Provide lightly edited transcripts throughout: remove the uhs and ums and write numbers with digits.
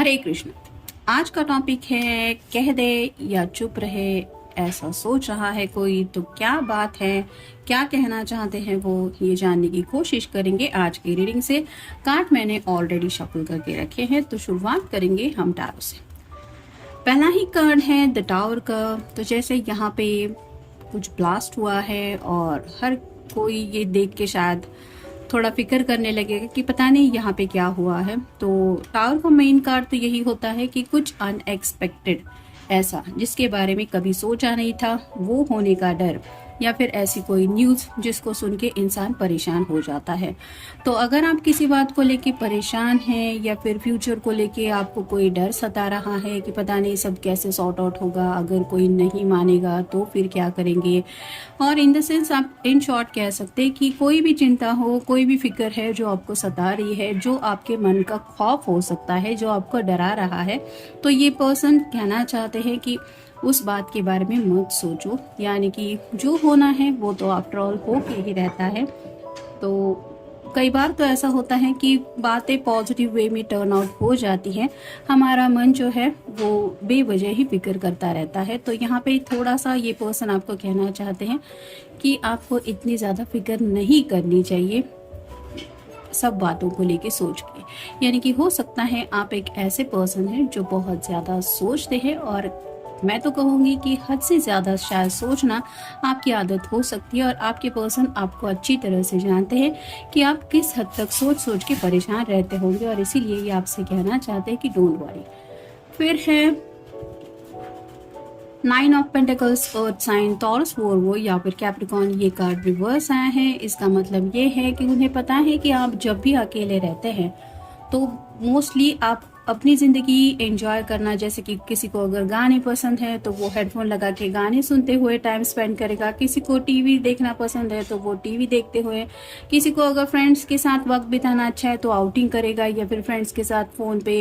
हरे कृष्ण। आज का टॉपिक है कह दे या चुप रहे। ऐसा सोच रहा है कोई तो क्या बात है, क्या कहना चाहते हैं वो, ये जानने की कोशिश करेंगे आज की रीडिंग से। कार्ड मैंने ऑलरेडी शफल करके रखे हैं तो शुरुआत करेंगे हम टैरो से। पहला ही कार्ड है द टावर का। तो जैसे यहाँ पे कुछ ब्लास्ट हुआ है और हर कोई ये देख के शायद थोड़ा फिक्र करने लगेगा कि पता नहीं यहाँ पे क्या हुआ है। तो टावर का मेन कार्ड तो यही होता है कि कुछ अनएक्सपेक्टेड, ऐसा जिसके बारे में कभी सोचा नहीं था वो होने का डर, या फिर ऐसी कोई न्यूज़ जिसको सुन के इंसान परेशान हो जाता है। तो अगर आप किसी बात को लेके परेशान हैं या फिर फ्यूचर को लेके आपको कोई डर सता रहा है कि पता नहीं सब कैसे सॉर्ट आउट होगा, अगर कोई नहीं मानेगा तो फिर क्या करेंगे, और इन द सेंस आप इन शॉर्ट कह सकते हैं कि कोई भी चिंता हो, कोई भी फिक्र है जो आपको सता रही है, जो आपके मन का खौफ हो सकता है, जो आपको डरा रहा है, तो ये पर्सन कहना चाहते हैं कि उस बात के बारे में मत सोचो। यानी कि जो होना है वो तो आफ्टर ऑल हो के ही रहता है। तो कई बार तो ऐसा होता है कि बातें पॉजिटिव वे में टर्न आउट हो जाती हैं, हमारा मन जो है वो बेवजह ही फिक्र करता रहता है। तो यहाँ पे थोड़ा सा ये पर्सन आपको कहना चाहते हैं कि आपको इतनी ज़्यादा फिक्र नहीं करनी चाहिए सब बातों को लेके सोच के। यानी कि हो सकता है आप एक ऐसे पर्सन हैं जो बहुत ज़्यादा सोचते हैं, और मैं तो कहूँगी कि हद से ज़्यादा शायद सोचना आपकी आदत हो सकती है, और आपके पर्सन आपको अच्छी तरह से जानते हैं कि आप किस हद तक सोच सोच के परेशान रहते होंगे, और इसीलिए ये आपसे कहना चाहते हैं कि डोंट वरी। फिर है 9 of pentacles, earth sign, Taurus, Virgo या फिर कैप्रिकॉर्न। ये कार्ड रिवर्स आया है। इसका मतलब ये है कि उन्हें पता है कि आप जब भी अकेले रहते हैं तो मोस्टली आप अपनी ज़िंदगी एंजॉय करना, जैसे कि किसी को अगर गाने पसंद है तो वो हेडफोन लगा के गाने सुनते हुए टाइम स्पेंड करेगा, किसी को टीवी देखना पसंद है तो वो टीवी देखते हुए, किसी को अगर फ्रेंड्स के साथ वक्त बिताना अच्छा है तो आउटिंग करेगा, या फिर फ्रेंड्स के साथ फ़ोन पे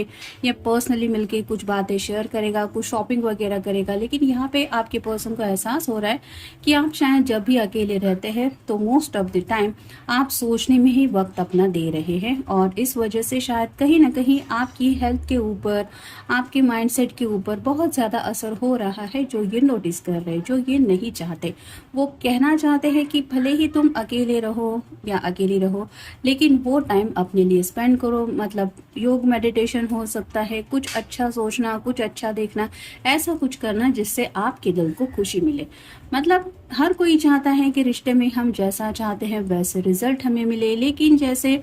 या पर्सनली मिलके कुछ बातें शेयर करेगा, कुछ शॉपिंग वगैरह करेगा। लेकिन यहाँ पे आपके पर्सन को एहसास हो रहा है कि आप शायद जब भी अकेले रहते हैं तो मोस्ट ऑफ द टाइम आप सोचने में ही वक्त अपना दे रहे हैं, और इस वजह से शायद कहीं ना कहीं आपकी हेल्थ के ऊपर, आपके माइंडसेट के ऊपर बहुत ज़्यादा असर हो रहा है, जो ये नोटिस कर रहे हैं, जो ये नहीं चाहते। वो कहना चाहते हैं कि भले ही तुम अकेले रहो या अकेली रहो, लेकिन वो टाइम अपने लिए स्पेंड करो। मतलब योग, मेडिटेशन हो सकता है, कुछ अच्छा सोचना, कुछ अच्छा देखना, ऐसा कुछ करना जिससे आपके दिल को खुशी मिले। मतलब हर कोई चाहता है कि रिश्ते में हम जैसा चाहते हैं वैसे रिजल्ट हमें मिले, लेकिन जैसे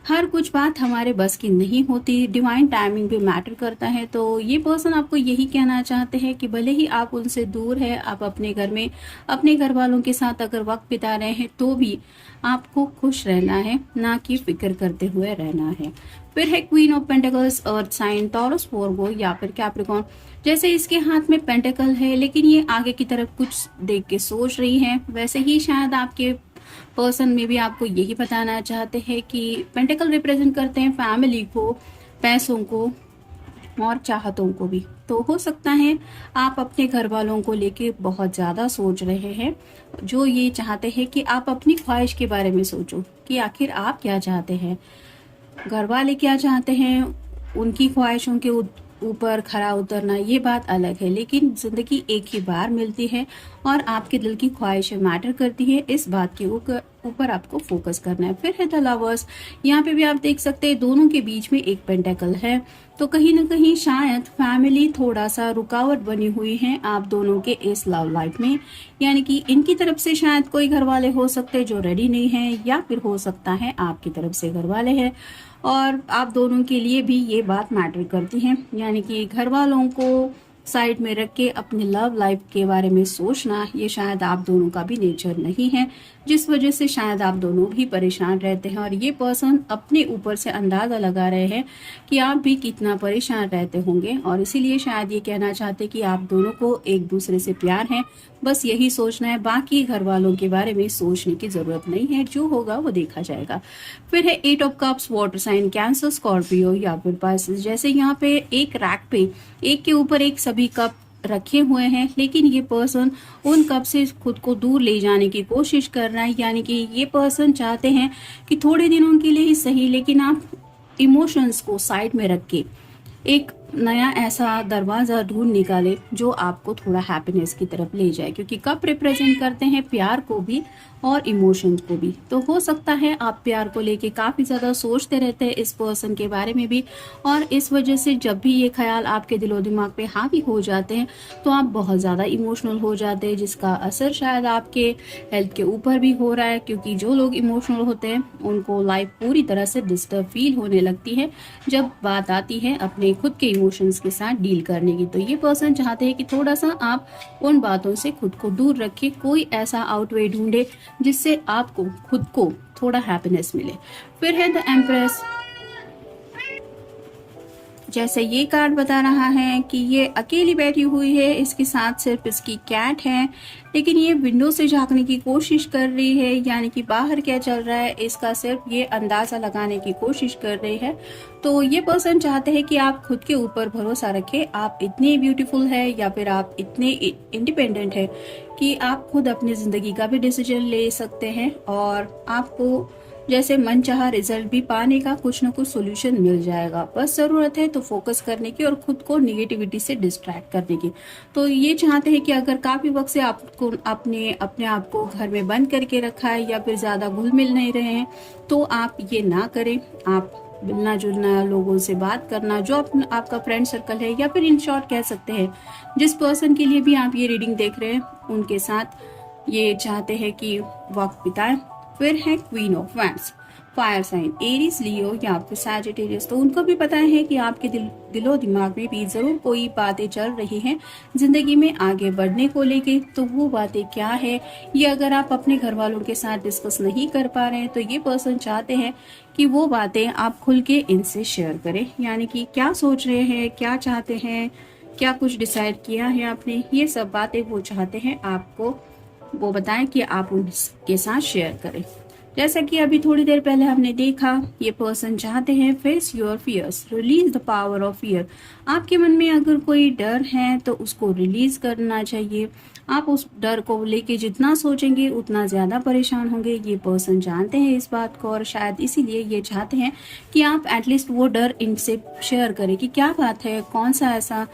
हर कुछ बात हमारे बस की नहीं होती, डिवाइन टाइमिंग भी मैटर करता है। तो ये पर्सन आपको यही कहना चाहते हैं कि भले ही आप उनसे दूर है, आप अपने घर में अपने घर वालों के साथ अगर वक्त बिता रहे हैं तो भी आपको खुश रहना है, ना कि फिक्र करते हुए रहना है। फिर है queen of pentacles, earth sign, Taurus, Virgo या फिर कैप्रिकॉर्न। जैसे इसके हाथ में पेंटिकल है लेकिन ये आगे की तरफ कुछ देख के सोच रही है, वैसे ही शायद आपके पर्सन में भी आपको यही बताना चाहते हैं कि पेंटिकल रिप्रेजेंट करते हैं फैमिली को, पैसों को और चाहतों को भी। तो हो सकता है आप अपने घर वालों को लेके बहुत ज़्यादा सोच रहे हैं, जो ये चाहते हैं कि आप अपनी ख्वाहिश के बारे में सोचो कि आखिर आप क्या चाहते हैं, घर वाले क्या चाहते हैं। उनकी ख्वाहिशों के ऊपर खरा उतरना ये बात अलग है, लेकिन ज़िंदगी एक ही बार मिलती है और आपके दिल की ख्वाहिशें मैटर करती है, इस बात के ऊपर आपको फोकस करना है। फिर है द लवर्स। यहाँ पे भी आप देख सकते हैं दोनों के बीच में एक पेंटेकल है, तो कहीं ना कहीं शायद फैमिली थोड़ा सा रुकावट बनी हुई है आप दोनों के इस लव लाइफ में। यानी कि इनकी तरफ से शायद कोई घर वाले हो सकते हैं जो रेडी नहीं है, या फिर हो सकता है आपकी तरफ से घर वाले हैं और आप दोनों के लिए भी ये बात मैटर करती है। यानी कि घर वालों को साइड में रख के अपने लव लाइफ के बारे में सोचना, ये शायद आप दोनों का भी नेचर नहीं है, जिस वजह से शायद आप दोनों भी परेशान रहते हैं। और ये पर्सन अपने ऊपर से अंदाज़ा लगा रहे हैं कि आप भी कितना परेशान रहते होंगे, और इसीलिए शायद ये कहना चाहते कि आप दोनों को एक दूसरे से प्यार है, बस यही सोचना है, बाकी घर वालों के बारे में सोचने की ज़रूरत नहीं है, जो होगा वो देखा जाएगा। फिर है 8 of cups, water sign, Cancer, Scorpio या फिर पाइसेस। जैसे यहाँ पे एक रैक पे एक के ऊपर एक सभी कप रखे हुए हैं, लेकिन ये पर्सन उन कप से खुद को दूर ले जाने की कोशिश कर रहा है। यानी कि ये पर्सन चाहते हैं कि थोड़े दिनों के लिए ही सही, लेकिन आप इमोशंस को साइड में रख के एक नया ऐसा दरवाज़ा ढूंढ निकाले जो आपको थोड़ा हैप्पीनेस की तरफ ले जाए, क्योंकि कप रिप्रेजेंट करते हैं प्यार को भी और इमोशंस को भी। तो हो सकता है आप प्यार को लेके काफ़ी ज़्यादा सोचते रहते हैं इस पर्सन के बारे में भी, और इस वजह से जब भी ये ख्याल आपके दिलो दिमाग पे हावी हो जाते हैं तो आप बहुत ज़्यादा इमोशनल हो जाते हैं, जिसका असर शायद आपके हेल्थ के ऊपर भी हो रहा है, क्योंकि जो लोग इमोशनल होते हैं उनको लाइफ पूरी तरह से डिस्टर्ब फील होने लगती है जब बात आती है अपने खुद के इमोशंस के साथ डील करने की। तो ये पर्सन चाहते हैं कि थोड़ा सा आप उन बातों से खुद को दूर रखें, कोई ऐसा आउटवे ढूंढे जिससे आपको खुद को थोड़ा हैप्पीनेस मिले। फिर है द एम्प्रेस। जैसे ये कार्ड बता रहा है कि ये अकेली बैठी हुई है, इसके साथ सिर्फ इसकी कैट है, लेकिन ये विंडो से झांकने की कोशिश कर रही है, यानी कि बाहर क्या चल रहा है इसका सिर्फ ये अंदाजा लगाने की कोशिश कर रही है। तो ये पर्सन चाहते हैं कि आप खुद के ऊपर भरोसा रखें, आप इतने ब्यूटीफुल है या फिर आप इतने इंडिपेंडेंट है कि आप खुद अपनी जिंदगी का भी डिसीजन ले सकते हैं, और आपको जैसे मनचाहा रिजल्ट भी पाने का कुछ न कुछ सोल्यूशन मिल जाएगा। बस जरूरत है तो फोकस करने की और खुद को निगेटिविटी से डिस्ट्रैक्ट करने की। तो ये चाहते हैं कि अगर काफी वक्त से आपको अपने आप को घर में बंद करके रखा है या फिर ज्यादा घुल मिल नहीं रहे हैं, तो आप ये ना करें। आप मिलना जुलना, लोगों से बात करना, जो आपका फ्रेंड सर्कल है, या फिर इन शॉर्ट कह सकते हैं जिस पर्सन के लिए भी आप ये रीडिंग देख रहे हैं उनके साथ ये चाहते हैं कि वक्त बिताएं। फिर है queen of wands, fire sign, Aries, Leo या फिर सैजिटेरियस। तो उनको भी पता है कि आपके दिलो दिमाग में भी जरूर कोई बातें चल रही हैं जिंदगी में आगे बढ़ने को लेके। तो वो बातें क्या है ये अगर आप अपने घर वालों के साथ डिस्कस नहीं कर पा रहे हैं तो ये पर्सन चाहते हैं कि वो बातें आप खुल के इनसे शेयर करें, यानी कि क्या सोच रहे हैं, क्या चाहते हैं, क्या कुछ डिसाइड किया है आपने, ये सब बातें वो चाहते हैं आपको वो बताएं कि आप उनके साथ शेयर करें। जैसा कि अभी थोड़ी देर पहले हमने देखा, ये पर्सन चाहते हैं face your fears, release the power of fear. आपके मन में अगर कोई डर है तो उसको रिलीज करना चाहिए। आप उस डर को लेके जितना सोचेंगे उतना ज्यादा परेशान होंगे। ये पर्सन जानते हैं इस बात को, और शायद इसीलिए ये चाहते हैं कि आप एटलीस्ट वो डर इनसे शेयर करें कि क्या बात है, कौन सा ऐसा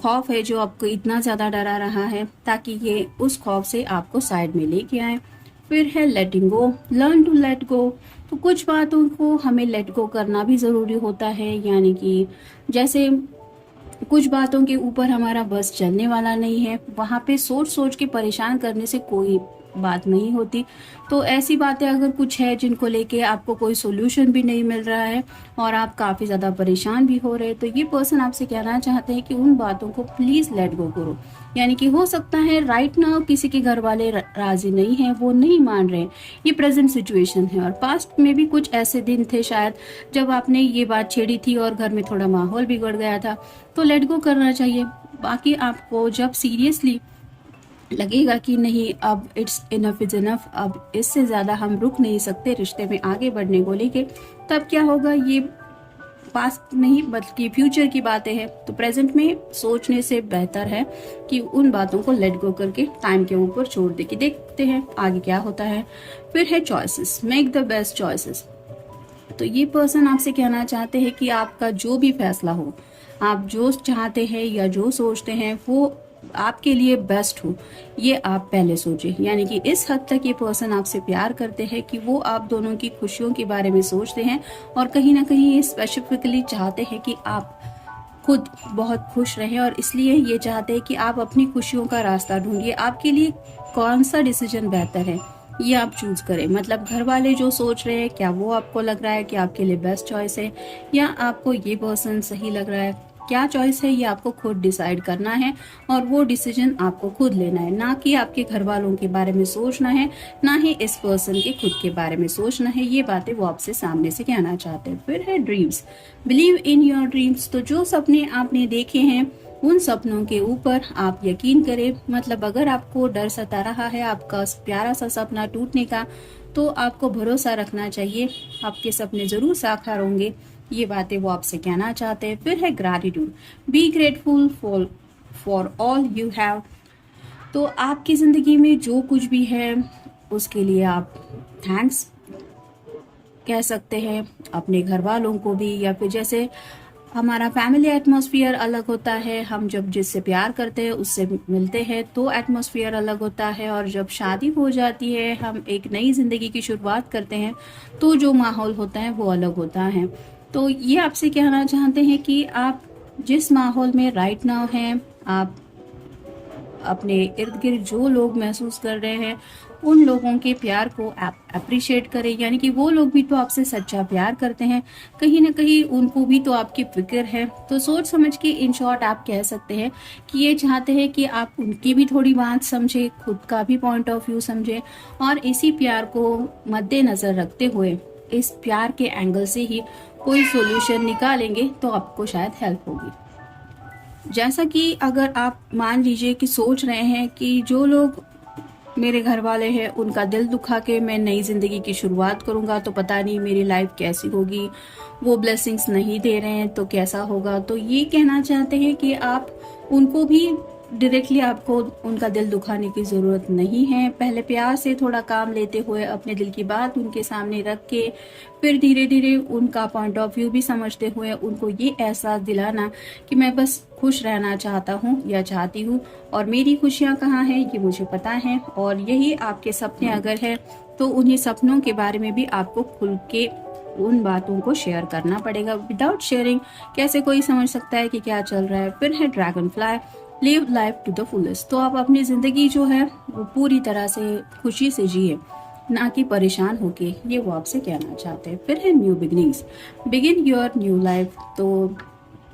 खौफ है जो आपको इतना ज्यादा डरा रहा है, ताकि ये उस खौफ से आपको साइड में लेके आए। फिर है लेटिंग गो, लर्न टू लेट गो। तो कुछ बातों को हमें लेट गो करना भी जरूरी होता है, यानी कि जैसे कुछ बातों के ऊपर हमारा बस चलने वाला नहीं है, वहां पे सोच सोच के परेशान करने से कोई बात नहीं होती। तो ऐसी बातें अगर कुछ है जिनको लेके आपको कोई सोल्यूशन भी नहीं मिल रहा है और आप काफी ज्यादा परेशान भी हो रहे हैं, तो ये पर्सन आपसे कहना चाहते हैं कि उन बातों को प्लीज लेट गो करो। यानी कि हो सकता है राइट नाउ किसी के घर वाले राजी नहीं है, वो नहीं मान रहे, ये प्रेजेंट सिचुएशन है, और पास्ट में भी कुछ ऐसे दिन थे शायद जब आपने ये बात छेड़ी थी और घर में थोड़ा माहौल बिगड़ गया था। तो लेट गो करना चाहिए। बाकी आपको जब सीरियसली लगेगा कि नहीं अब इट्स इनफ इज इनफ, अब इससे ज्यादा हम रुक नहीं सकते रिश्ते में आगे बढ़ने को लेके, तब क्या होगा, ये पास्ट नहीं बल्कि फ्यूचर की बातें हैं। तो प्रेजेंट में सोचने से बेहतर है कि उन बातों को लेट गो करके टाइम के ऊपर छोड़ दे कि देखते हैं आगे क्या होता है। फिर है choices, make the best choices. तो ये पर्सन आपसे कहना चाहते हैं कि आपका जो भी फैसला हो, आप जो चाहते हैं या जो सोचते हैं वो आपके लिए बेस्ट हो, ये आप पहले सोचें। यानी कि इस हद तक ये पर्सन आपसे प्यार करते हैं कि वो आप दोनों की खुशियों के बारे में सोचते हैं, और कहीं ना कहीं ये स्पेसिफिकली चाहते हैं कि आप खुद बहुत खुश रहें, और इसलिए ये चाहते हैं कि आप अपनी खुशियों का रास्ता ढूंढिए। आपके लिए कौन सा डिसीजन बेहतर है ये आप चूज करें। मतलब घर वाले जो सोच रहे हैं, क्या वो आपको लग रहा है कि आपके लिए बेस्ट चॉइस है, या आपको ये पर्सन सही लग रहा है, क्या चॉइस है ये आपको खुद डिसाइड करना है, और वो डिसीजन आपको खुद लेना है, ना कि आपके घर वालों के बारे में सोचना है, ना ही इस पर्सन के खुद के बारे में सोचना है। ये बातें वो आपसे सामने से कहना चाहते हैं। फिर है dreams, believe in your dreams. तो जो सपने आपने देखे हैं उन सपनों के ऊपर आप यकीन करें। मतलब अगर आपको डर सता रहा है आपका प्यारा सा सपना टूटने का, तो आपको भरोसा रखना चाहिए, आपके सपने जरूर साकार होंगे। ये बातें वो आपसे कहना चाहते हैं। फिर है gratitude, be grateful for all you have. तो आपकी जिंदगी में जो कुछ भी है उसके लिए आप थैंक्स कह सकते हैं, अपने घर वालों को भी, या फिर जैसे हमारा फैमिली एटमॉस्फेयर अलग होता है। हम जब जिससे प्यार करते हैं उससे मिलते हैं तो एटमॉस्फेयर अलग होता है, और जब शादी हो जाती है, हम एक नई ज़िंदगी की शुरुआत करते हैं, तो जो माहौल होता है वो अलग होता है। तो ये आपसे कहना चाहते हैं कि आप जिस माहौल में राइट नाउ हैं, आप अपने इर्द गिर्द जो लोग महसूस कर रहे हैं उन लोगों के प्यार को अप्रिशिएट करें, यानी कि वो लोग भी तो आपसे सच्चा प्यार करते हैं, कहीं ना कहीं उनको भी तो आपकी फिक्र है। तो सोच समझ के इन शॉर्ट आप कह सकते हैं कि ये चाहते हैं कि आप उनकी भी थोड़ी बात समझें, खुद का भी पॉइंट ऑफ व्यू समझें, और इसी प्यार को मद्देनजर रखते हुए इस प्यार के एंगल से ही कोई सोल्यूशन निकालेंगे तो आपको शायद हेल्प होगी। जैसा कि अगर आप मान लीजिए कि सोच रहे हैं कि जो लोग मेरे घर वाले हैं उनका दिल दुखा के मैं नई ज़िंदगी की शुरुआत करूंगा तो पता नहीं मेरी लाइफ कैसी होगी, वो ब्लेसिंग्स नहीं दे रहे हैं तो कैसा होगा। तो ये कहना चाहते हैं कि आप उनको भी डायरेक्टली, आपको उनका दिल दुखाने की ज़रूरत नहीं है। पहले प्यार से थोड़ा काम लेते हुए अपने दिल की बात उनके सामने रख के फिर धीरे धीरे उनका पॉइंट ऑफ व्यू भी समझते हुए उनको ये एहसास दिलाना कि मैं बस खुश रहना चाहता हूँ या चाहती हूँ, और मेरी खुशियाँ कहाँ हैं ये मुझे पता है, और यही आपके सपने अगर है तो उन्हीं सपनों के बारे में भी आपको खुल के उन बातों को शेयर करना पड़ेगा। विदाउट शेयरिंग कैसे कोई समझ सकता है कि क्या चल रहा है। फिर है dragonfly, live life to the fullest. तो आप अपनी जिंदगी जो है वो पूरी तरह से खुशी से जिए, ना कि परेशान होके, ये वो आपसे कहना चाहते हैं। फिर है new beginnings, begin your new life. तो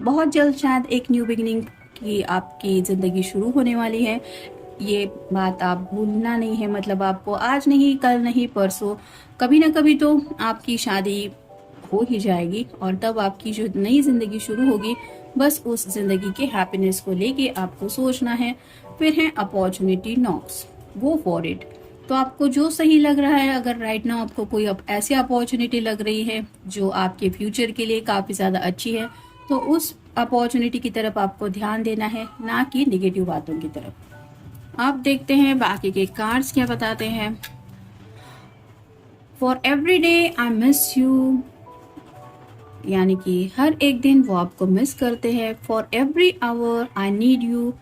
बहुत जल्द शायद एक न्यू बिगिनिंग की आपकी जिंदगी शुरू होने वाली है। ये बात आप भूलना नहीं है, मतलब आपको आज नहीं, कल नहीं, परसों कभी ना कभी तो आपकी शादी हो ही जाएगी, और तब आपकी जो नई जिंदगी शुरू होगी बस उस जिंदगी के हैप्पीनेस को लेके आपको सोचना है। फिर है opportunity knocks, go for it. तो आपको जो सही लग रहा है, अगर राइट नाउ आपको कोई ऐसी अपॉर्चुनिटी लग रही है जो आपके फ्यूचर के लिए काफ़ी ज़्यादा अच्छी है, तो उस अपॉर्चुनिटी की तरफ आपको ध्यान देना है, ना कि निगेटिव बातों की तरफ। आप देखते हैं बाकी के कार्ड्स क्या बताते हैं। For every day I miss you, यानी कि हर एक दिन वो आपको मिस करते हैं। For every hour I need you,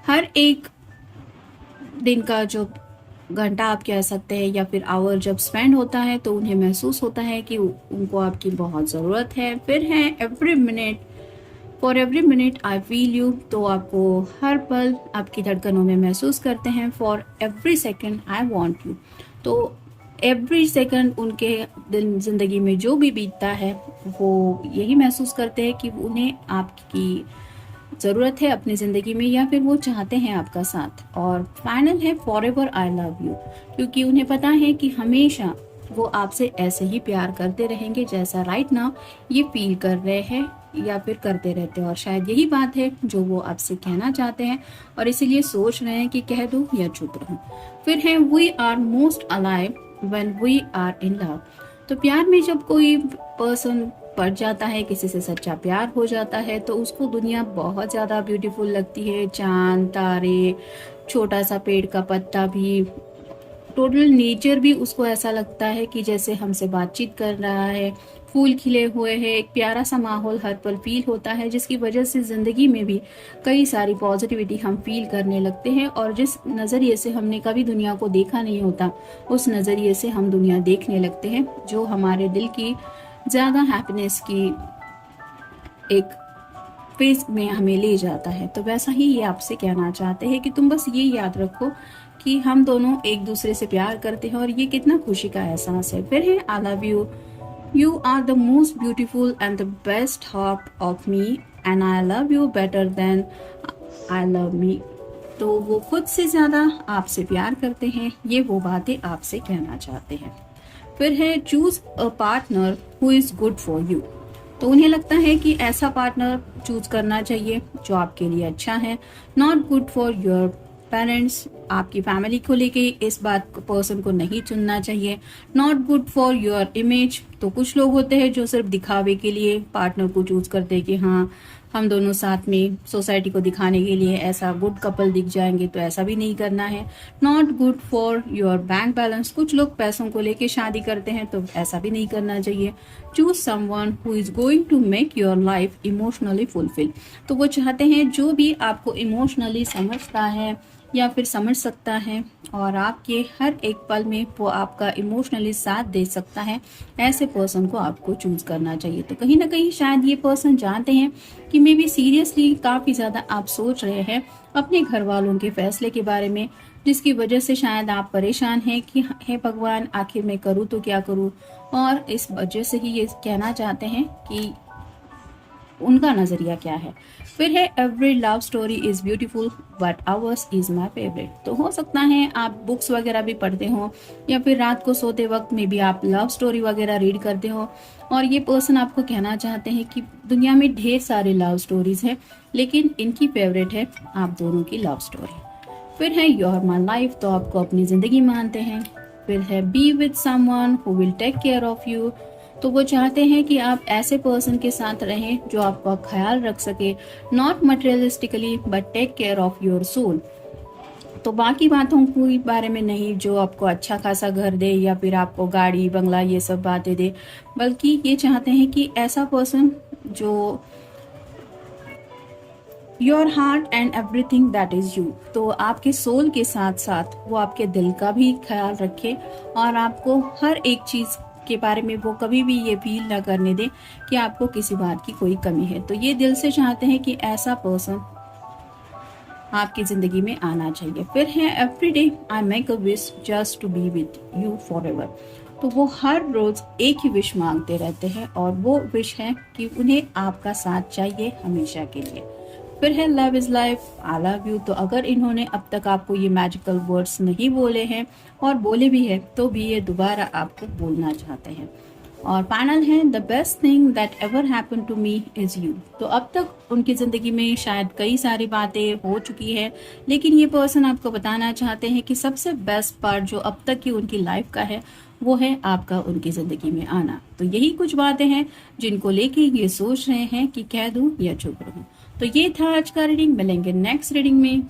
हर एक दिन का जो घंटा आप कह सकते हैं या फिर आवर जब स्पेंड होता है तो उन्हें महसूस होता है कि उनको आपकी बहुत ज़रूरत है। फिर है every minute, for every minute I feel you, तो आपको हर पल आपकी धड़कनों में महसूस करते हैं। For every second I want you, तो एवरी सेकंड उनके दिन जिंदगी में जो भी बीतता है वो यही महसूस करते हैं कि उन्हें आपकी ज़रूरत है अपनी ज़िंदगी में, या फिर वो चाहते हैं आपका साथ। और फाइनल है for ever I love you, क्योंकि उन्हें पता है कि हमेशा वो आपसे ऐसे ही प्यार करते रहेंगे जैसा राइट नाउ ये फील कर रहे हैं या फिर करते रहते हैं। और शायद यही बात है जो वो आपसे कहना चाहते हैं, और इसीलिए सोच रहे हैं कि कह दूं या चुप रहूं। फिर है we are most alive when we are in love. तो प्यार में जब कोई पर्सन पड़ जाता है, किसी से सच्चा प्यार हो जाता है, तो उसको दुनिया बहुत ज़्यादा ब्यूटीफुल लगती है। चांद, तारे, छोटा सा पेड़ का पत्ता भी, टोटल नेचर भी उसको ऐसा लगता है कि जैसे हमसे बातचीत कर रहा है। फूल खिले हुए हैं, एक प्यारा सा माहौल हर पल फील होता है, जिसकी वजह से ज़िंदगी में भी कई सारी पॉजिटिविटी हम फील करने लगते हैं। और जिस नज़रिए से हमने कभी दुनिया को देखा नहीं होता, उस नज़रिए से हम दुनिया देखने लगते हैं, जो हमारे दिल की ज़्यादा हैप्पीनेस की एक फेज में हमें ले जाता है। तो वैसा ही ये आपसे कहना चाहते हैं कि तुम बस ये याद रखो कि हम दोनों एक दूसरे से प्यार करते हैं, और ये कितना खुशी का एहसास है। फिर है I love you, you are the most beautiful and the best half of me, and I love you better than I love me. तो वो खुद से ज़्यादा आपसे प्यार करते हैं, ये वो बातें आपसे कहना चाहते हैं। फिर है choose a partner who is good for you. तो उन्हें लगता है कि ऐसा पार्टनर चूज करना चाहिए जो आपके लिए अच्छा है, not good for your parents. आपकी फैमिली को लेके इस बात को पर्सन को नहीं चुनना चाहिए। Not good for your image, तो कुछ लोग होते हैं जो सिर्फ दिखावे के लिए पार्टनर को चूज करते हैं कि हाँ हम दोनों साथ में सोसाइटी को दिखाने के लिए ऐसा गुड कपल दिख जाएंगे, तो ऐसा भी नहीं करना है। Not good for your bank balance, कुछ लोग पैसों को लेके शादी करते हैं, तो ऐसा भी नहीं करना चाहिए। Choose someone who is going to make your life emotionally fulfill, तो वो चाहते हैं जो भी आपको इमोशनली समझता है या फिर समझ सकता है और आपके हर एक पल में वो आपका इमोशनली साथ दे सकता है, ऐसे पर्सन को आपको चूज करना चाहिए। तो कहीं ना कहीं शायद ये पर्सन जानते हैं कि मे बी सीरियसली काफ़ी ज़्यादा आप सोच रहे हैं अपने घर वालों के फैसले के बारे में, जिसकी वजह से शायद आप परेशान हैं कि हे भगवान आखिर मैं करूँ तो क्या करूँ, और इस वजह से ही ये कहना चाहते हैं कि उनका नजरिया क्या है। फिर है every love story is beautiful but hours is my favourite, तो हो सकता है आप बुक्स वगैरह भी पढ़ते हो या फिर रात को सोते वक्त में भी आप लव स्टोरी वगैरह रीड करते हो, और ये पर्सन आपको कहना चाहते हैं कि दुनिया में ढेर सारे लव स्टोरीज हैं, लेकिन इनकी फेवरेट है आप दोनों की लव स्टोरी। फिर है योर माई लाइफ, तो आपको अपनी जिंदगी मानते हैं। फिर है be with someone who will take care of you, तो वो चाहते हैं कि आप ऐसे पर्सन के साथ रहें जो आपका ख्याल रख सके, not materialistically but take care of your soul, तो बाकी बातों के बारे में नहीं जो आपको अच्छा खासा घर दे या फिर आपको गाड़ी बंगला ये सब बातें दे, बल्कि ये चाहते हैं कि ऐसा पर्सन जो your heart and everything that is you, तो आपके सोल के साथ साथ वो आपके दिल का भी ख्याल रखे और आपको हर एक चीज के बारे में वो कभी भी ये फील ना करने दे कि आपको किसी बात की कोई कमी है। तो ये दिल से चाहते हैं कि ऐसा पर्सन आपकी जिंदगी में आना चाहिए। फिर है every day I make a wish just to be with you forever, तो वो हर रोज एक ही विश मांगते रहते हैं और वो विश है कि उन्हें आपका साथ चाहिए हमेशा के लिए। फिर है love is life I love you, तो अगर इन्होंने अब तक आपको ये मैजिकल वर्ड्स नहीं बोले हैं और बोले भी है तो भी ये दोबारा आपको बोलना चाहते हैं। और फाइनल है the best thing that ever happen to me is you, तो अब तक उनकी जिंदगी में शायद कई सारी बातें हो चुकी है, लेकिन ये पर्सन आपको बताना चाहते हैं कि सबसे बेस्ट पार्ट जो अब तक की उनकी लाइफ का है वो है आपका उनकी जिंदगी में आना। तो यही कुछ बातें हैं जिनको लेके ये सोच रहे हैं कि कह दूं या चुप रहूं। तो ये था आज का रीडिंग, मिलेंगे नेक्स्ट रीडिंग में।